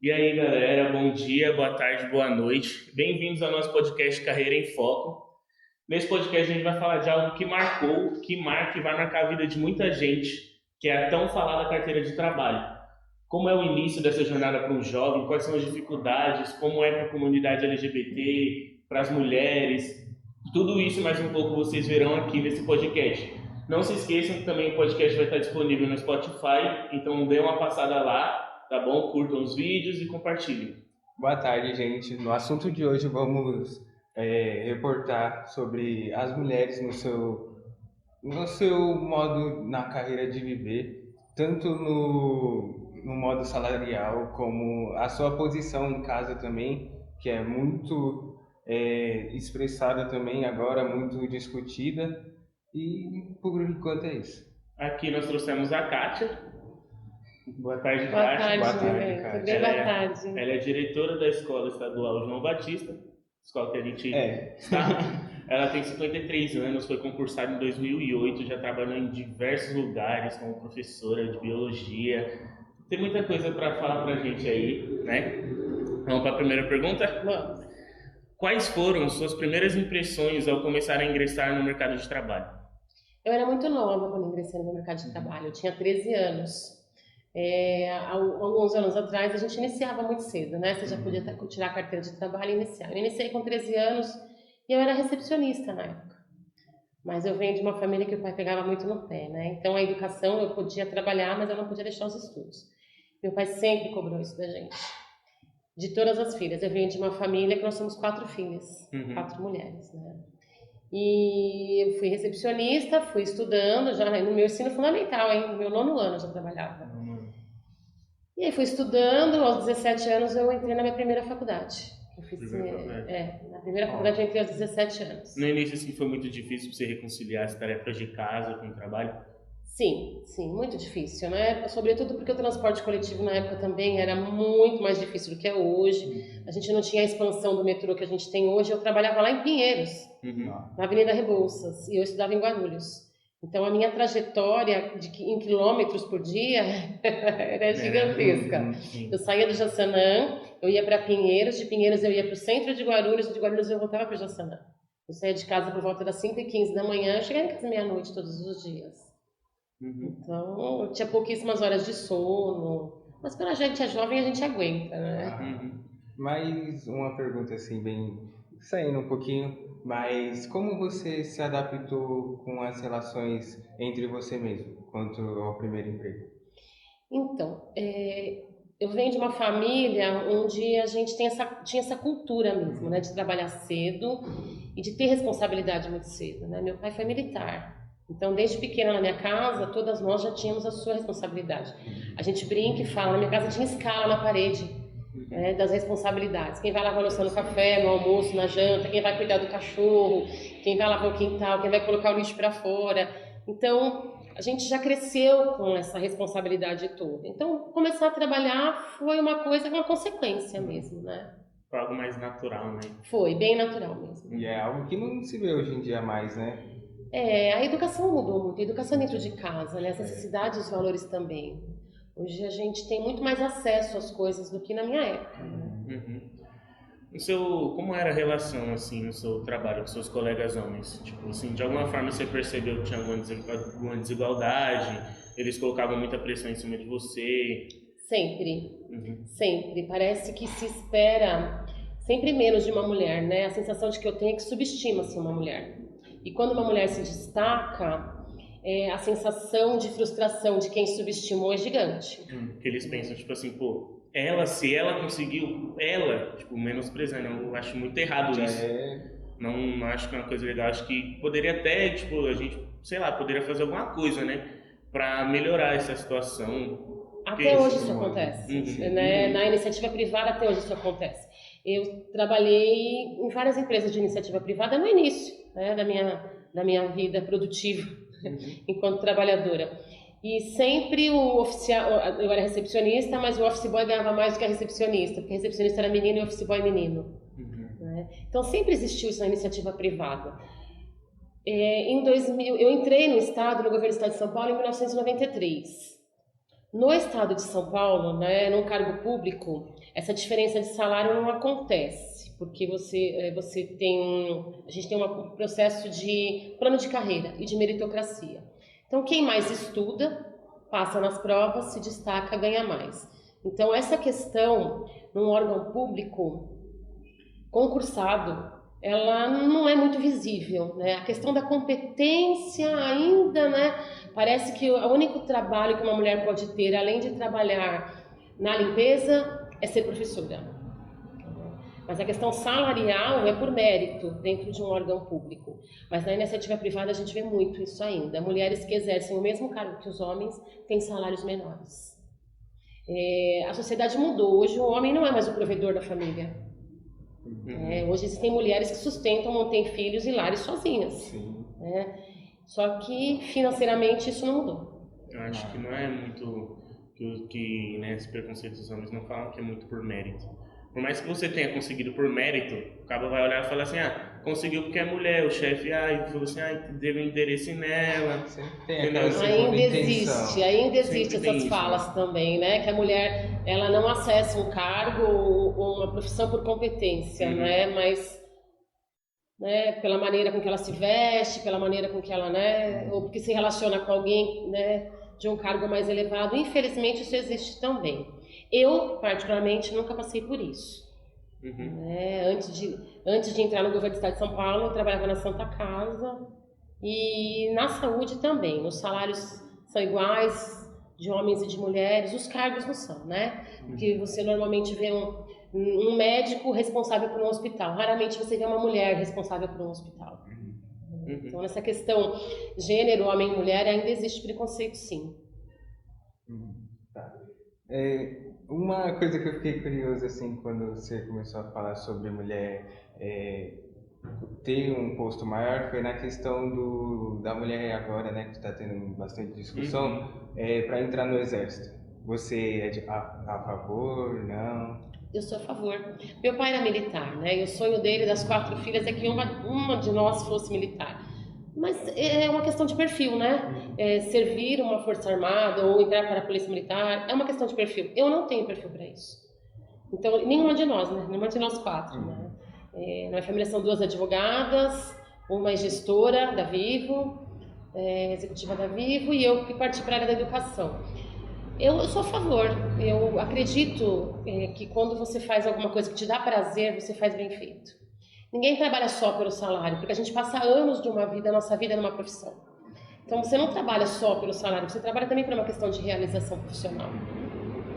E aí, galera, bom dia, boa tarde, boa noite. Bem-vindos ao nosso podcast Carreira em Foco. Nesse podcast a gente vai falar de algo que marcou, que marca e vai marcar a vida de muita gente, que é a tão falada carteira de trabalho. Como é o início dessa jornada para um jovem, quais são as dificuldades, como é para a comunidade LGBT, para as mulheres, tudo isso e mais um pouco vocês verão aqui nesse podcast. Não se esqueçam que também o podcast vai estar disponível no Spotify, então dê uma passada lá, tá bom? Curtam os vídeos e compartilhem. Boa tarde, gente. No assunto de hoje vamos reportar sobre as mulheres no seu modo na carreira de viver, tanto no modo salarial como a sua posição em casa também, que é muito expressada também agora, muito discutida, e por enquanto é isso. Aqui nós trouxemos a Kátia. Boa tarde, Boa Kátia. tarde, Boa tarde, Kátia. Kátia. Bem, boa tarde. Ela é diretora da Escola Estadual João Batista, escola que a gente está. Ela tem 53 anos, foi concursada em 2008, já trabalhou em diversos lugares como professora de biologia. Tem muita coisa para falar para a gente aí, né? Vamos para a primeira pergunta? Vamos. Quais foram suas primeiras impressões ao começar a ingressar no mercado de trabalho? Eu era muito nova quando ingressei no mercado de trabalho, eu tinha 13 anos. Alguns anos atrás a gente iniciava muito cedo, né? Você já podia tirar a carteira de trabalho e iniciar. Eu iniciei com 13 anos e eu era recepcionista na época. Mas eu venho de uma família que o pai pegava muito no pé, né? Então a educação eu podia trabalhar, mas eu não podia deixar os estudos. Meu pai sempre cobrou isso da gente. De todas as filhas. Eu venho de uma família que nós somos 4 filhas, 4 mulheres, né? E eu fui recepcionista, fui estudando já no meu ensino fundamental, no meu 9º ano eu já trabalhava. E aí fui estudando, aos 17 anos eu entrei na minha primeira faculdade. Eu fiz, na primeira faculdade eu entrei aos 17 anos. No início assim, foi muito difícil você conciliar as tarefas de casa com o trabalho? Sim, muito difícil, né? Sobretudo porque o transporte coletivo na época também era muito mais difícil do que é hoje. A gente não tinha a expansão do metrô que a gente tem hoje. Eu trabalhava lá em Pinheiros, na Avenida Rebouças, e eu estudava em Guarulhos. Então a minha trajetória em quilômetros por dia era gigantesca. Eu saía do Jaçanã, eu ia para Pinheiros, de Pinheiros eu ia para o centro de Guarulhos eu voltava para o Jaçanã. Eu saía de casa por volta das 5h15 da manhã, eu chegava em casa meia-noite todos os dias. Então, eu tinha pouquíssimas horas de sono, mas quando a gente é jovem, a gente aguenta, né? Mais uma pergunta assim, bem saindo um pouquinho, mas como você se adaptou com as relações entre você mesmo, quanto ao primeiro emprego? Então, eu venho de uma família onde a gente tinha essa cultura mesmo, né, de trabalhar cedo e de ter responsabilidade muito cedo, né? Meu pai foi militar. Então, desde pequena na minha casa, todas nós já tínhamos a sua responsabilidade. A gente brinca e fala, na minha casa tinha escala na parede, né, das responsabilidades. Quem vai lavar a louça no café, no almoço, na janta, quem vai cuidar do cachorro, quem vai lavar o quintal, quem vai colocar o lixo para fora. Então, a gente já cresceu com essa responsabilidade toda. Então, começar a trabalhar foi uma consequência mesmo, né? Foi algo mais natural, né? Foi, bem natural mesmo. E é algo que não se vê hoje em dia mais, né? A educação mudou muito, a educação dentro de casa, né? As necessidades e os valores também. Hoje a gente tem muito mais acesso às coisas do que na minha época. Né? Como era a relação, assim, no seu trabalho com seus colegas homens? Tipo, assim, de alguma forma você percebeu que tinha alguma desigualdade? Eles colocavam muita pressão em cima de você? Sempre. Sempre. Parece que se espera sempre menos de uma mulher, né? A sensação de que eu tenho é que subestima-se uma mulher. E quando uma mulher se destaca, a sensação de frustração de quem subestimou é gigante. Que eles pensam, tipo assim, pô, se ela conseguiu, tipo, menosprezando, eu acho muito errado isso. Não acho que é uma coisa legal, acho que poderia até, tipo, a gente, sei lá, poderia fazer alguma coisa, né, pra melhorar essa situação. Até hoje isso acontece, né? Na iniciativa privada até hoje isso acontece. Eu trabalhei em várias empresas de iniciativa privada no início, né, da minha vida produtiva enquanto trabalhadora. E sempre o oficial, eu era recepcionista, mas o office boy ganhava mais do que a recepcionista, porque a recepcionista era menina e o office boy menino. Né? Então sempre existiu isso na iniciativa privada. Em 2000, eu entrei no governo do estado de São Paulo em 1993. No estado de São Paulo, né, num cargo público, essa diferença de salário não acontece, porque a gente tem um processo de plano de carreira e de meritocracia. Então, quem mais estuda, passa nas provas, se destaca, ganha mais. Então, essa questão, num órgão público concursado, ela não é muito visível, né? A questão da competência ainda, né? Parece que o único trabalho que uma mulher pode ter, além de trabalhar na limpeza, é ser professora. Mas a questão salarial é por mérito dentro de um órgão público. Mas na iniciativa privada a gente vê muito isso ainda. Mulheres que exercem o mesmo cargo que os homens têm salários menores. A sociedade mudou. Hoje o homem não é mais o provedor da família. Hoje existem mulheres que sustentam, mantêm filhos e lares sozinhas. Né? Só que financeiramente isso não mudou. Eu acho que não é muito né, esse preconceito dos homens não falam que é muito por mérito. Por mais que você tenha conseguido por mérito, o cabo vai olhar e falar assim, conseguiu porque é mulher, o chefe, falou assim, deu interesse nela. Ainda existe essas falas também, né? Que a mulher, ela não acessa um cargo ou uma profissão por competência, né? Mas, né, pela maneira com que ela se veste, pela maneira com que ela, né? Ou porque se relaciona com alguém, né? De um cargo mais elevado. Infelizmente, isso existe também. Eu, particularmente, nunca passei por isso. Antes de entrar no governo do Estado de São Paulo, eu trabalhava na Santa Casa e na saúde também. Os salários são iguais de homens e de mulheres, os cargos não são, né? Porque você normalmente vê um médico responsável por um hospital, raramente você vê uma mulher responsável por um hospital. Então, nessa questão gênero, homem e mulher, ainda existe preconceito, sim. Tá. Uma coisa que eu fiquei curioso, assim, quando você começou a falar sobre mulher ter um posto maior, foi na questão da mulher agora, né, que está tendo bastante discussão, para entrar no exército. Você é a favor, não? Eu sou a favor. Meu pai era militar, né? E o sonho dele, das 4 filhas, é que uma de nós fosse militar. Mas é uma questão de perfil, né? Servir uma força armada ou entrar para a polícia militar é uma questão de perfil. Eu não tenho perfil para isso. Então, nenhuma de nós, né? Nenhuma de nós 4, né? Na minha família são 2 advogadas, uma é gestora da Vivo, executiva da Vivo, e eu que parti para a área da educação. Eu sou a favor. Eu acredito que quando você faz alguma coisa que te dá prazer, você faz bem feito. Ninguém trabalha só pelo salário, porque a gente passa anos de uma vida, a nossa vida é numa profissão. Então você não trabalha só pelo salário, você trabalha também por uma questão de realização profissional.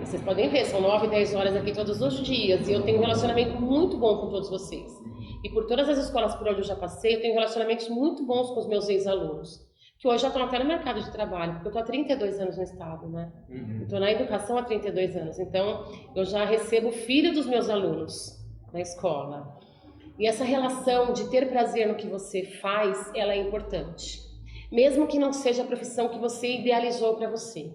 Vocês podem ver, são 9, 10 horas aqui todos os dias, e eu tenho um relacionamento muito bom com todos vocês. E por todas as escolas por onde eu já passei, eu tenho relacionamentos muito bons com os meus ex-alunos, que hoje já estão até no mercado de trabalho, porque eu estou há 32 anos no estado, né? Estou na educação há 32 anos, então eu já recebo o filho dos meus alunos na escola. E essa relação de ter prazer no que você faz, ela é importante. Mesmo que não seja a profissão que você idealizou para você.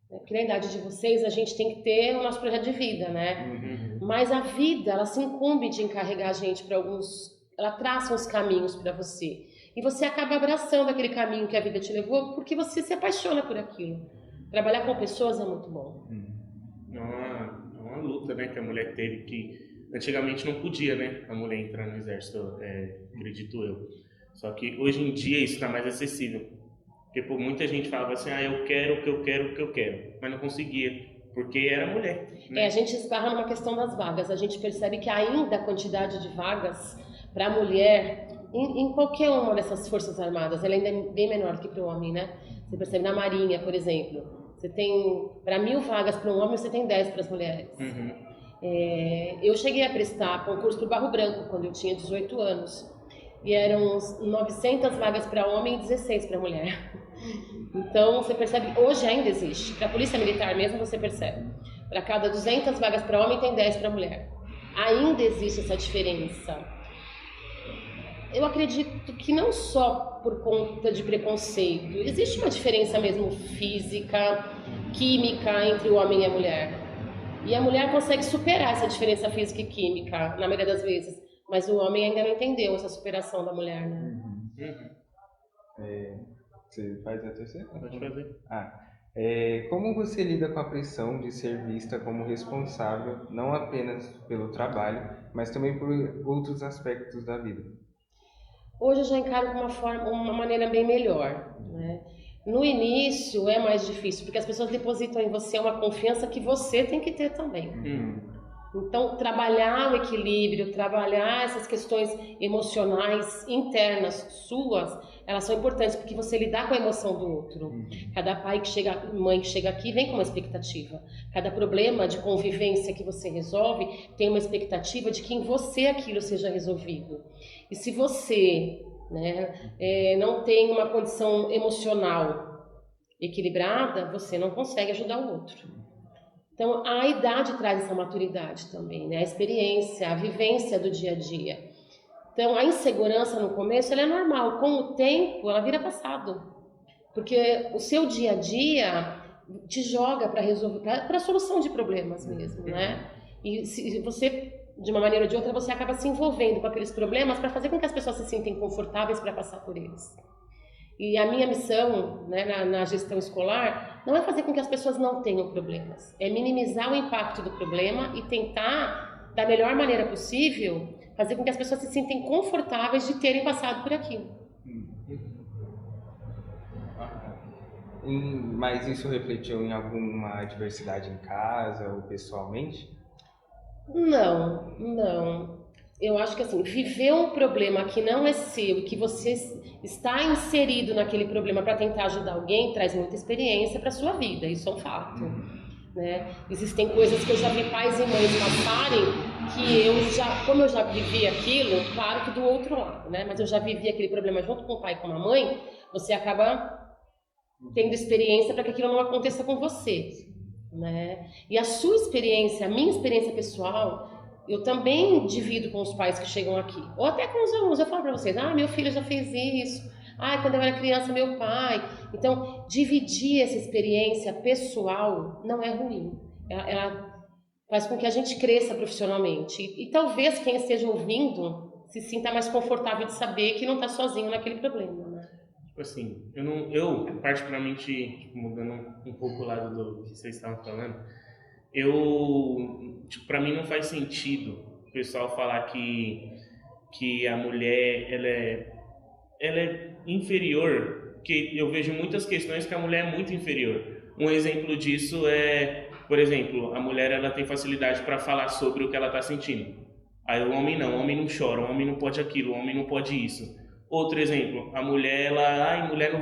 Porque na idade de vocês, a gente tem que ter o nosso projeto de vida, né? Mas a vida, ela se incumbe de encarregar a gente para ela traça uns caminhos para você. E você acaba abraçando aquele caminho que a vida te levou porque você se apaixona por aquilo. Trabalhar com pessoas é muito bom. É uma luta, né, que a mulher teve que... Antigamente não podia, né, a mulher entrar no exército, acredito eu. Só que hoje em dia isso está mais acessível. Porque muita gente falava assim, eu quero o que eu quero, o que eu quero. Mas não conseguia, porque era mulher. Né? A gente esbarra numa questão das vagas. A gente percebe que ainda a quantidade de vagas para a mulher, em qualquer uma dessas forças armadas, ela ainda é bem menor do que para o homem, né? Você percebe na Marinha, por exemplo. Você tem, para 1000 vagas para um homem, você tem 10 para as mulheres. Eu cheguei a prestar concurso para o Barro Branco quando eu tinha 18 anos e eram 900 vagas para homem e 16 para mulher. Então você percebe, hoje ainda existe, para a polícia militar mesmo você percebe, para cada 200 vagas para homem tem 10 para mulher. Ainda existe essa diferença. Eu acredito que não só por conta de preconceito, existe uma diferença mesmo física, química entre o homem e a mulher. E a mulher consegue superar essa diferença física e química, na maioria das vezes. Mas o homem ainda não entendeu essa superação da mulher, né? Você faz a terceira? Pode fazer. Como você lida com a pressão de ser vista como responsável, não apenas pelo trabalho, mas também por outros aspectos da vida? Hoje eu já encaro de uma maneira bem melhor, né? No início é mais difícil, porque as pessoas depositam em você uma confiança que você tem que ter também. Então, trabalhar o equilíbrio, trabalhar essas questões emocionais internas suas, elas são importantes, porque você lidar com a emoção do outro. Cada mãe que chega aqui vem com uma expectativa. Cada problema de convivência que você resolve tem uma expectativa de que em você aquilo seja resolvido. E se você, né, não tem uma condição emocional equilibrada, você não consegue ajudar o outro. Então, a idade traz essa maturidade também, né? A experiência, a vivência do dia a dia. Então, a insegurança no começo, ela é normal. Com o tempo, ela vira passado. Porque o seu dia a dia te joga para resolver, para a solução de problemas mesmo, né? E se você, de uma maneira ou de outra, você acaba se envolvendo com aqueles problemas para fazer com que as pessoas se sintam confortáveis para passar por eles. E a minha missão, né, na gestão escolar não é fazer com que as pessoas não tenham problemas, é minimizar o impacto do problema e tentar, da melhor maneira possível, fazer com que as pessoas se sintam confortáveis de terem passado por aquilo. Mas isso refletiu em alguma adversidade em casa ou pessoalmente? Não. Eu acho que assim, viver um problema que não é seu e que você está inserido naquele problema para tentar ajudar alguém traz muita experiência para a sua vida, isso é um fato. Né? Existem coisas que eu já vi pais e mães passarem que como eu já vivi aquilo, claro que do outro lado, né? Mas eu já vivi aquele problema junto com o pai e com a mãe, você acaba tendo experiência para que aquilo não aconteça com você. Né? E a sua experiência, a minha experiência pessoal, eu também divido com os pais que chegam aqui, ou até com os alunos. Eu falo para vocês, meu filho já fez isso, quando eu era criança, meu pai. Então, dividir essa experiência pessoal não é ruim. Ela faz com que a gente cresça profissionalmente. E talvez quem esteja ouvindo se sinta mais confortável de saber que não está sozinho naquele problema, né? Tipo assim, eu particularmente, mudando um pouco o lado do que vocês estavam falando, pra mim não faz sentido o pessoal falar que a mulher ela é inferior, porque eu vejo muitas questões que a mulher é muito inferior. Um exemplo disso é, por exemplo, a mulher ela tem facilidade para falar sobre o que ela está sentindo. Aí o homem não chora, o homem não pode aquilo, o homem não pode isso. Outro exemplo, a mulher, mulher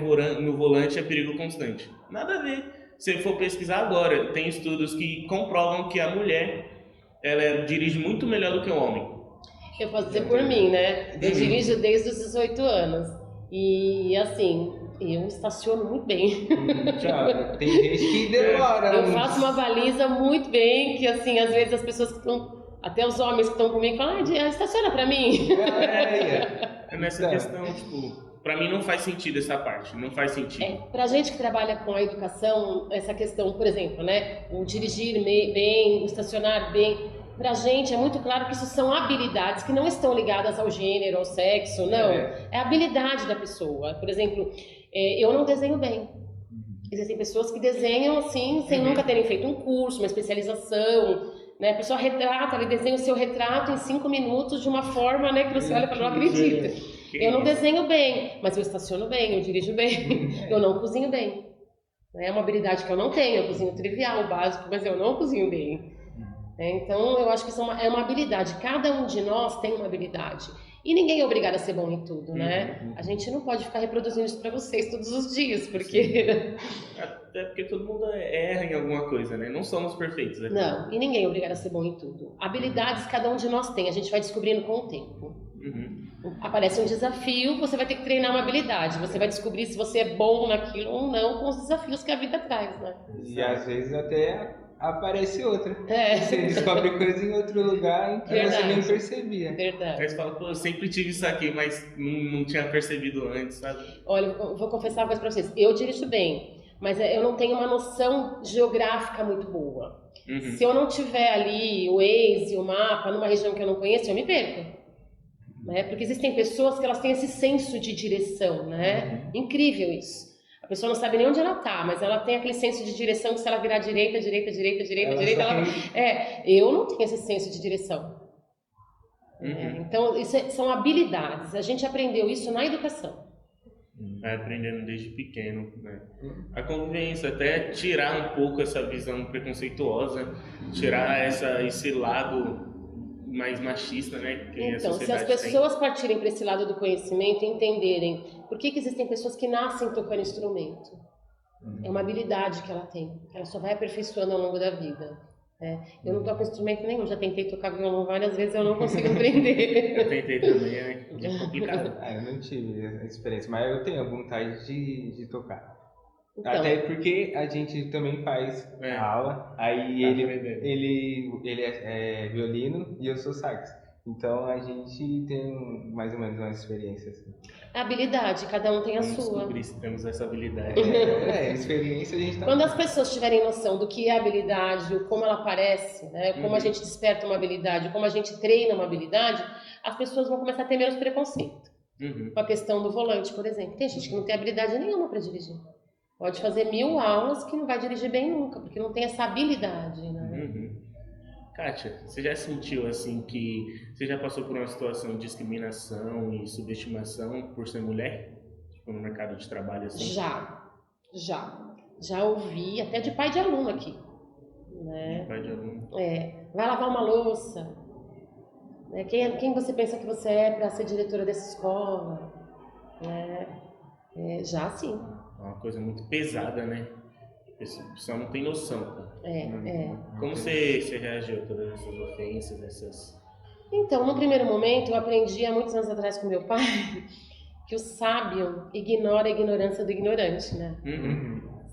no volante é perigo constante. Nada a ver. Se for pesquisar agora, tem estudos que comprovam que a mulher ela dirige muito melhor do que o homem. Eu posso dizer por mim, né? Eu dirijo desde os 18 anos. E assim, eu estaciono muito bem. Tem gente que demora. Eu faço uma baliza muito bem, que assim, às vezes as pessoas que estão, até os homens que estão comigo falam, estaciona pra mim. É nessa questão, tipo, pra mim não faz sentido essa parte, não faz sentido. Pra gente que trabalha com a educação, essa questão, por exemplo, né, o dirigir bem, o estacionar bem, pra gente é muito claro que isso são habilidades que não estão ligadas ao gênero, ao sexo, não. É a habilidade da pessoa. Por exemplo, eu não desenho bem. Existem pessoas que desenham assim, sem nunca terem feito um curso, uma especialização, né? A pessoa retrata, ele desenha o seu retrato em 5 minutos de uma forma, né, que você olha e fala, não acredita. Eu não desenho bem, mas eu estaciono bem, eu dirijo bem, eu não cozinho bem. É uma habilidade que eu não tenho, eu cozinho trivial, básico, mas eu não cozinho bem. Então, eu acho que isso é uma habilidade, cada um de nós tem uma habilidade. E ninguém é obrigado a ser bom em tudo, né? A gente não pode ficar reproduzindo isso pra vocês todos os dias, porque... Até porque todo mundo erra em alguma coisa, né? Não somos perfeitos. Né? Não, e ninguém é obrigado a ser bom em tudo. Habilidades cada um de nós tem, a gente vai descobrindo com o tempo. Aparece um desafio, você vai ter que treinar uma habilidade. Você vai descobrir se você é bom naquilo ou não com os desafios que a vida traz, né? E às vezes até aparece outra. Você descobre coisa em outro lugar em que você nem percebia. Verdade. Aí você fala, eu sempre tive isso aqui, mas não tinha percebido antes, sabe? Olha, eu vou confessar uma coisa pra vocês. Eu dirijo bem, mas eu não tenho uma noção geográfica muito boa. Se eu não tiver ali o Waze, o mapa, numa região que eu não conheço, eu me perco. Né? Porque existem pessoas que elas têm esse senso de direção, né? Incrível isso. A A pessoa não sabe nem onde ela tá, mas ela tem aquele senso de direção que se ela virar direita, eu não tenho esse senso de direção. Então, são habilidades. A gente aprendeu isso na educação. Vai aprendendo desde pequeno, né? A convivência, até tirar um pouco essa visão preconceituosa, tirar esse lado mais machista, né? Que então, se as pessoas partirem para esse lado do conhecimento e entenderem por que existem pessoas que nascem tocando instrumento, é uma habilidade que ela tem, que ela só vai aperfeiçoando ao longo da vida. Eu não toco instrumento nenhum, já tentei tocar violão várias vezes, eu não consigo aprender. Eu tentei também, é complicado. Eu não tive essa experiência, mas eu tenho vontade de tocar. Então, Até porque a gente também faz aula, aí ele é violino e eu sou sax. Então a gente tem mais ou menos uma experiência assim. A habilidade, cada um tem a Vamos sua. descobrir se temos essa habilidade. Experiência a gente tá... Quando as pessoas tiverem noção do que é habilidade, ou como ela aparece, né, como a gente desperta uma habilidade, como a gente treina uma habilidade, as pessoas vão começar a ter menos preconceito. Com a questão do volante, por exemplo. Tem gente que não tem habilidade nenhuma para dirigir. Pode fazer 1000 aulas que não vai dirigir bem nunca, porque não tem essa habilidade, né? Kátia, você já sentiu assim que você já passou por uma situação de discriminação e subestimação por ser mulher? Tipo, no mercado de trabalho assim? Já ouvi, até de pai de aluno aqui. Né? De pai de aluno. Vai lavar uma louça. Né? Quem você pensa que você é para ser diretora dessa escola? Já sim. É uma coisa muito pesada, né? O pessoal não tem noção, tá? Como você reagiu a todas essas ofensas, essas... Então, no primeiro momento, eu aprendi há muitos anos atrás com meu pai que o sábio ignora a ignorância do ignorante, né?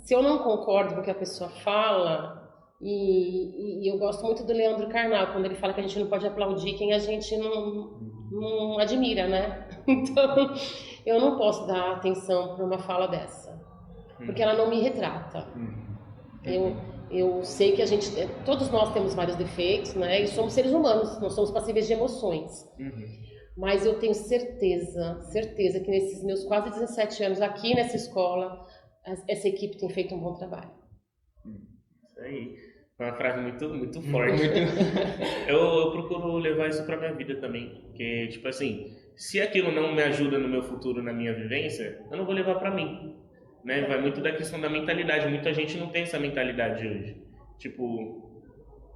Se eu não concordo com o que a pessoa fala, e eu gosto muito do Leandro Carnal, quando ele fala que a gente não pode aplaudir quem a gente não admira, né? Então, eu não posso dar atenção para uma fala dessa. Porque ela não me retrata. Eu sei que todos nós temos vários defeitos, né? E somos seres humanos, nós somos passíveis de emoções. Mas eu tenho certeza que nesses meus quase 17 anos aqui nessa escola, essa equipe tem feito um bom trabalho. Isso aí. É uma frase muito forte. Eu procuro levar isso pra minha vida também. Porque, tipo assim, se aquilo não me ajuda no meu futuro, na minha vivência, eu não vou levar pra mim. Né? Vai muito da questão da mentalidade. Muita gente não tem essa mentalidade hoje. Tipo,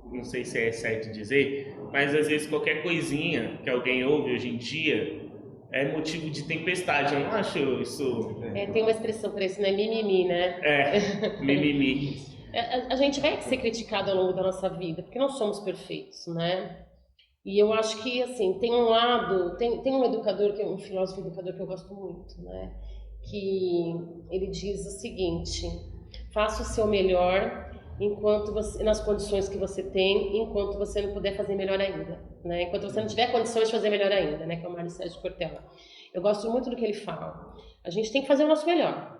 não sei se é certo dizer, mas às vezes qualquer coisinha que alguém ouve hoje em dia é motivo de tempestade. Eu não acho isso... Tem uma expressão para isso, né? Mimimi, né? Mimimi. A gente vai ser criticado ao longo da nossa vida, porque não somos perfeitos, né? E eu acho que, assim, tem um lado... Tem um educador, um filósofo educador que eu gosto muito, né? Que ele diz o seguinte: faça o seu melhor nas condições que você tem, enquanto você não puder fazer melhor ainda, né? Enquanto você não tiver condições de fazer melhor ainda, né? Que é o Mário Sérgio Cortella. Eu gosto muito do que ele fala. A gente tem que fazer o nosso melhor.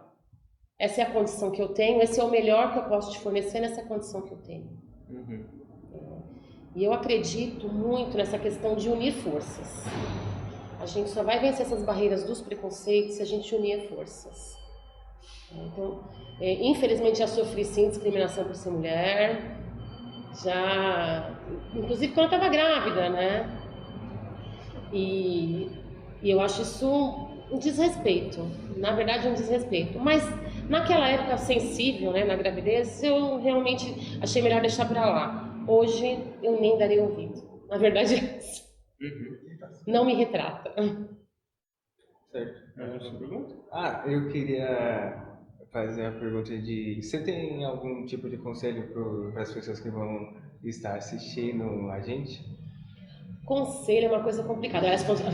Essa é a condição que eu tenho, esse é o melhor que eu posso te fornecer nessa condição que eu tenho. E eu acredito muito nessa questão de unir forças. A gente só vai vencer essas barreiras dos preconceitos se a gente unir forças. Então, infelizmente já sofri sim discriminação por ser mulher, inclusive quando eu estava grávida, né? E eu acho isso um desrespeito, na verdade um desrespeito. Mas naquela época sensível, né, na gravidez, eu realmente achei melhor deixar para lá. Hoje eu nem darei ouvido, na verdade é isso. Não me retrata. Certo. Eu queria fazer a pergunta de... Você tem algum tipo de conselho para as pessoas que vão estar assistindo a gente? Conselho é uma coisa complicada.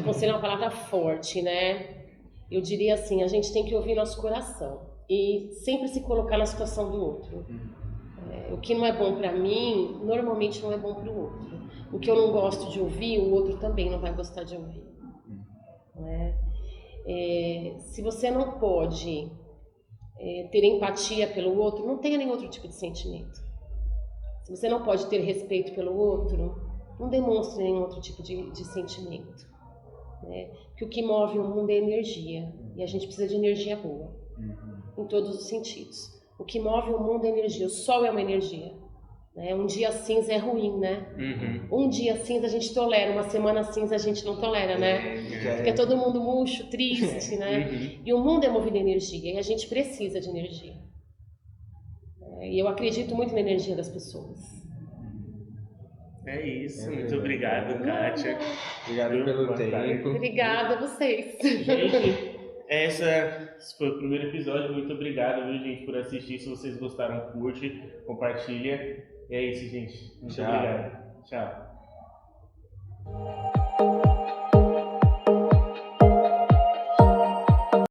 Conselho é uma palavra forte, né? Eu diria assim, a gente tem que ouvir nosso coração e sempre se colocar na situação do outro. O que não é bom para mim, normalmente não é bom para o outro. O que eu não gosto de ouvir, o outro também não vai gostar de ouvir. Né? Se você não pode ter empatia pelo outro, não tenha nenhum outro tipo de sentimento. Se você não pode ter respeito pelo outro, não demonstre nenhum outro tipo de sentimento. Né? Porque o que move o mundo é energia, e a gente precisa de energia boa. em todos os sentidos. O que move o mundo é energia, o sol é uma energia. Né? Um dia cinza é ruim, né? Um dia cinza a gente tolera, uma semana cinza a gente não tolera, né? Fica todo mundo murcho, triste, né? E o mundo é movido a energia e a gente precisa de energia. E eu acredito muito na energia das pessoas. É isso, muito obrigado, Kátia. Obrigado pelo tempo. Obrigada a vocês. Gente, esse foi o primeiro episódio. Muito obrigado, viu, gente, por assistir. Se vocês gostaram, curte, compartilha. E é isso, gente. Muito obrigado. Tchau.